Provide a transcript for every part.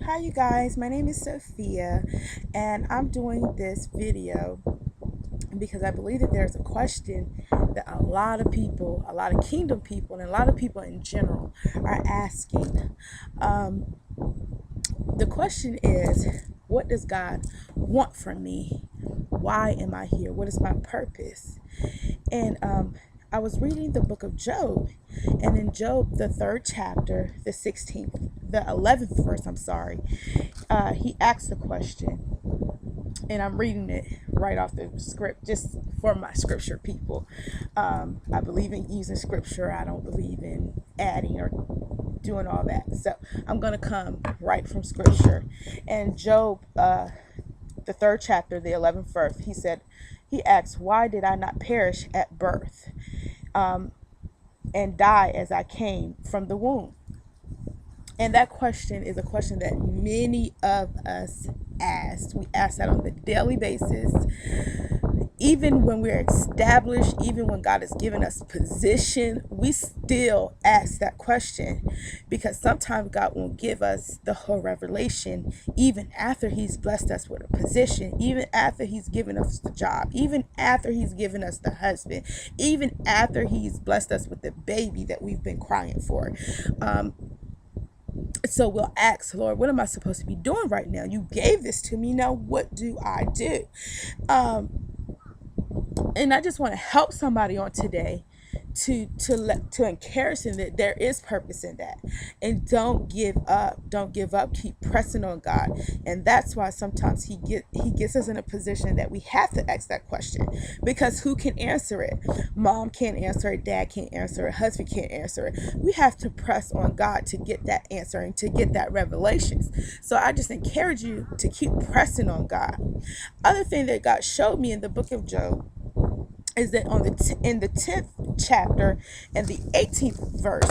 Hi you guys, my name is Sophia and I'm doing this video because I believe that there's a question that a lot of people, a lot of kingdom people, and a lot of people in general are asking. Um, the question is, what does God want from me? Why am I here? What is my purpose? And I was reading the book of Job, and in Job, the third chapter, the 11th verse, he asked the question, and I'm reading it right off the script just for my scripture people. I believe in using scripture. I don't believe in adding or doing all that. So I'm going to come right from scripture. And Job, the third chapter, the 11th verse, he asks, why did I not perish at birth and die as I came from the womb? And that question is a question that many of us ask. We ask that on the daily basis, even when we're established, even when God has given us position, we still ask that question because sometimes God won't give us the whole revelation even after He's blessed us with a position, even after He's given us the job, even after He's given us the husband, even after He's blessed us with the baby that we've been crying for. So we'll ask, Lord, what am I supposed to be doing right now? You gave this to me. Now, what do I do? And I just want to help somebody on today to encourage them that there is purpose in that, and don't give up, keep pressing on God. And that's why sometimes he gets us in a position that we have to ask that question, because who can answer it? Mom can't answer it, dad can't answer it, husband can't answer it. We have to press on God to get that answer and to get that revelations. So I just encourage you to keep pressing on God. Other thing that God showed me in the book of Job is that in the 10th chapter and the 18th verse,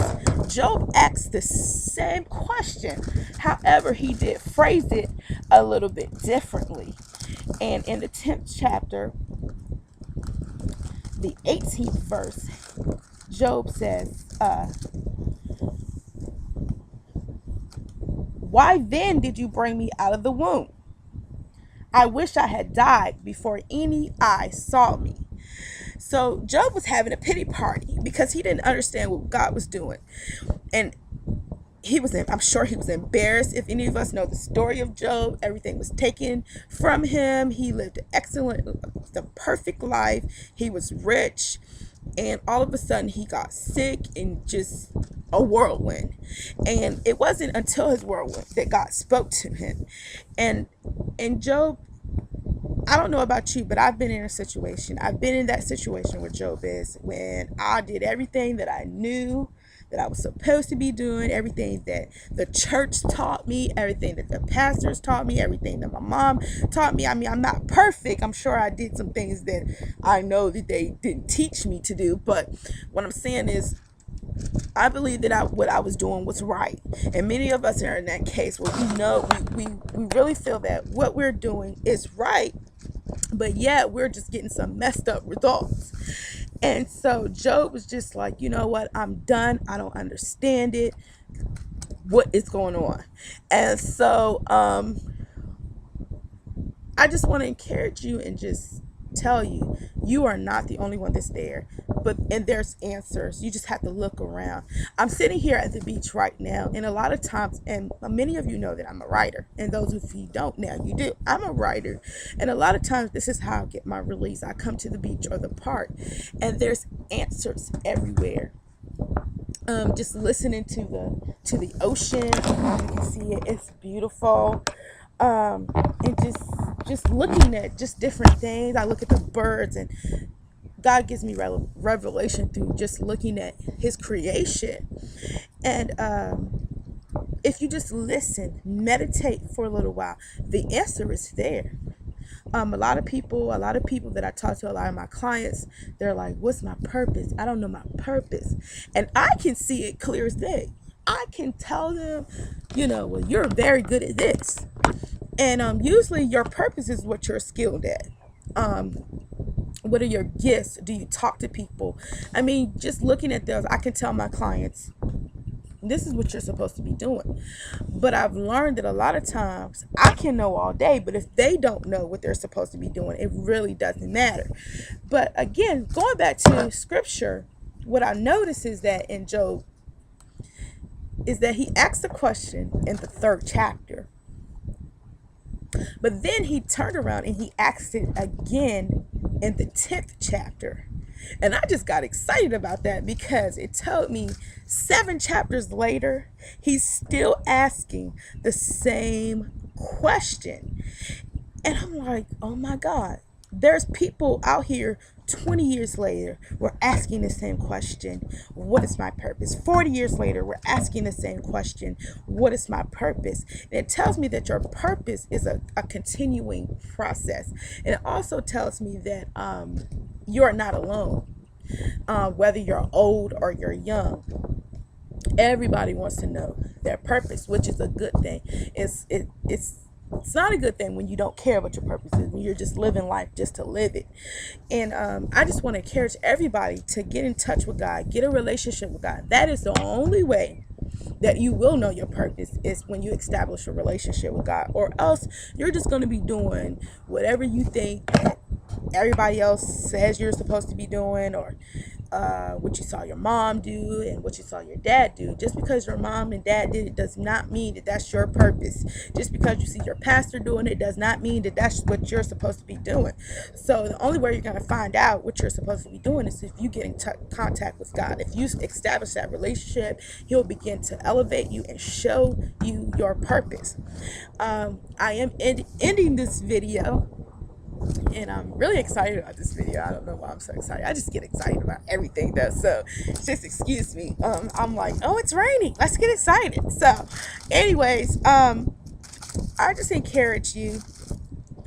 Job asked the same question. However, he did phrase it a little bit differently. And in the 10th chapter, the 18th verse, Job says, why then did you bring me out of the womb? I wish I had died before any eye saw me. So Job was having a pity party because he didn't understand what God was doing. And I'm sure he was embarrassed. If any of us know the story of Job, everything was taken from him. He lived an excellent, the perfect life. He was rich. And all of a sudden he got sick and just a whirlwind. And it wasn't until his whirlwind that God spoke to him. And Job, I don't know about you, but I've been in that situation where Job is, when I did everything that I knew that I was supposed to be doing, everything that the church taught me, everything that the pastors taught me, everything that my mom taught me. I mean, I'm not perfect. I'm sure I did some things that I know that they didn't teach me to do. But what I'm saying is, I believe that what I was doing was right. And many of us are in that case where we really feel that what we're doing is right, but yet we're just getting some messed up results. And so Job was just like, you know what, I'm done. I don't understand it. What is going on? And so I just want to encourage you and just tell you, you are not the only one that's there, and there's answers. You just have to look around. I'm sitting here at the beach right now, and a lot of times, and many of you know that I'm a writer, and those of you don't now, you do. I'm a writer, and a lot of times this is how I get my release. I come to the beach or the park, and there's answers everywhere. Just listening to the ocean, you can see it. It's beautiful. And just looking at just different things. I look at the birds, and God gives me revelation through just looking at His creation. And if you just listen, meditate for a little while, the answer is there. A lot of people that I talk to, a lot of my clients, they're like, what's my purpose? I don't know my purpose. And I can see it clear as day. I can tell them, well, you're very good at this. And usually your purpose is what you're skilled at. What are your gifts? Do you talk to people? I mean, just looking at those, I can tell my clients, This is what you're supposed to be doing. But I've learned that a lot of times I can know all day, but if they don't know what they're supposed to be doing, it really doesn't matter. But again, going back to scripture, what I notice is that in Job is that he asked a question in the 3rd chapter, but then he turned around and he asked it again in the 10th chapter. And I just got excited about that because it told me 7 chapters later, he's still asking the same question. And I'm like, oh my God, there's people out here 20 years later, we're asking the same question. What is my purpose? 40 years later, we're asking the same question. What is my purpose? And it tells me that your purpose is a continuing process. And it also tells me that you're not alone. Whether you're old or you're young, everybody wants to know their purpose, which is a good thing. It's not a good thing when you don't care what your purpose is, when you're just living life just to live it. And I just want to encourage everybody to get in touch with God, get a relationship with God. That is the only way that you will know your purpose, is when you establish a relationship with God, or else you're just going to be doing whatever you think everybody else says you're supposed to be doing, or what you saw your mom do and what you saw your dad do. Just because your mom and dad did it does not mean that that's your purpose. Just because you see your pastor doing it does not mean that that's what you're supposed to be doing. So the only way you're going to find out what you're supposed to be doing is if you get in contact with God. If you establish that relationship, he'll begin to elevate you and show you your purpose. I am ending this video, and I'm really excited about this video. I don't know why I'm so excited. I just get excited about everything though. So just excuse me. I'm like, oh, it's raining. Let's get excited. So anyways, I just encourage you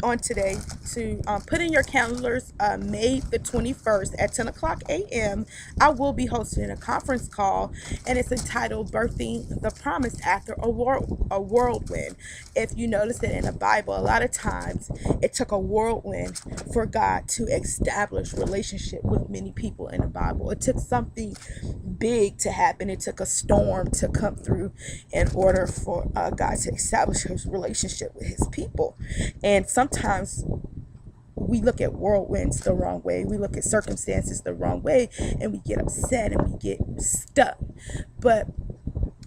on today to put in your calendars May the 21st at 10 o'clock a.m. I will be hosting a conference call, and it's entitled Birthing the Promise After a Whirlwind. If you notice that in the Bible, a lot of times it took a whirlwind for God to establish relationship with many people in the Bible. It took something big to happen. It took a storm to come through in order for God to establish his relationship with his people. And sometimes we look at whirlwinds the wrong way. We look at circumstances the wrong way, and we get upset and we get stuck. But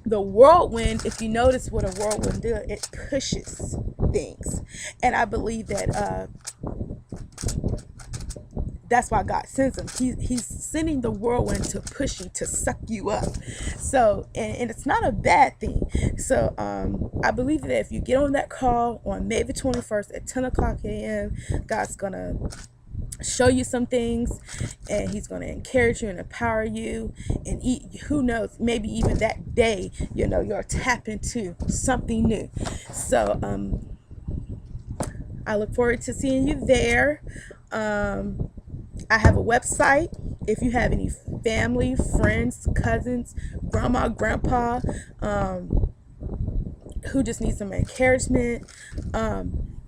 the whirlwind, if you notice what a whirlwind does, it pushes things. And I believe that that's why God sends them. He's sending the whirlwind to push you, to suck you up. So, and it's not a bad thing. So I believe that if you get on that call on May the 21st at 10 o'clock a.m., God's going to show you some things, and he's going to encourage you and empower you, and who knows, maybe even that day, you'll tap into something new. So I look forward to seeing you there. I have a website. If you have any family, friends, cousins, grandma, grandpa, who just need some encouragement,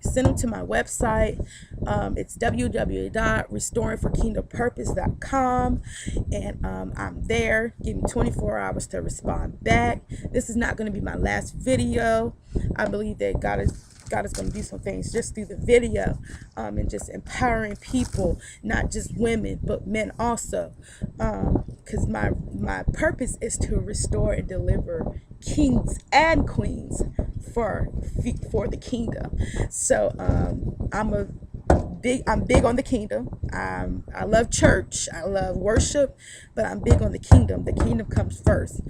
send them to my website. It's www.restoringforkingdompurpose.com, and I'm there. Give me 24 hours to respond back. This is not going to be my last video. I believe that God is going to do some things just through the video, and just empowering people, not just women, but men also. Because my purpose is to restore and deliver kings and queens for the kingdom. So I'm big on the kingdom. I love church. I love worship, but I'm big on the kingdom. The kingdom comes first.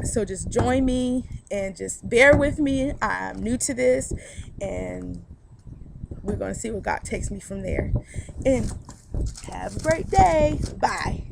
So just join me and just bear with me. I'm new to this, and we're going to see where God takes me from there. And have a great day. Bye.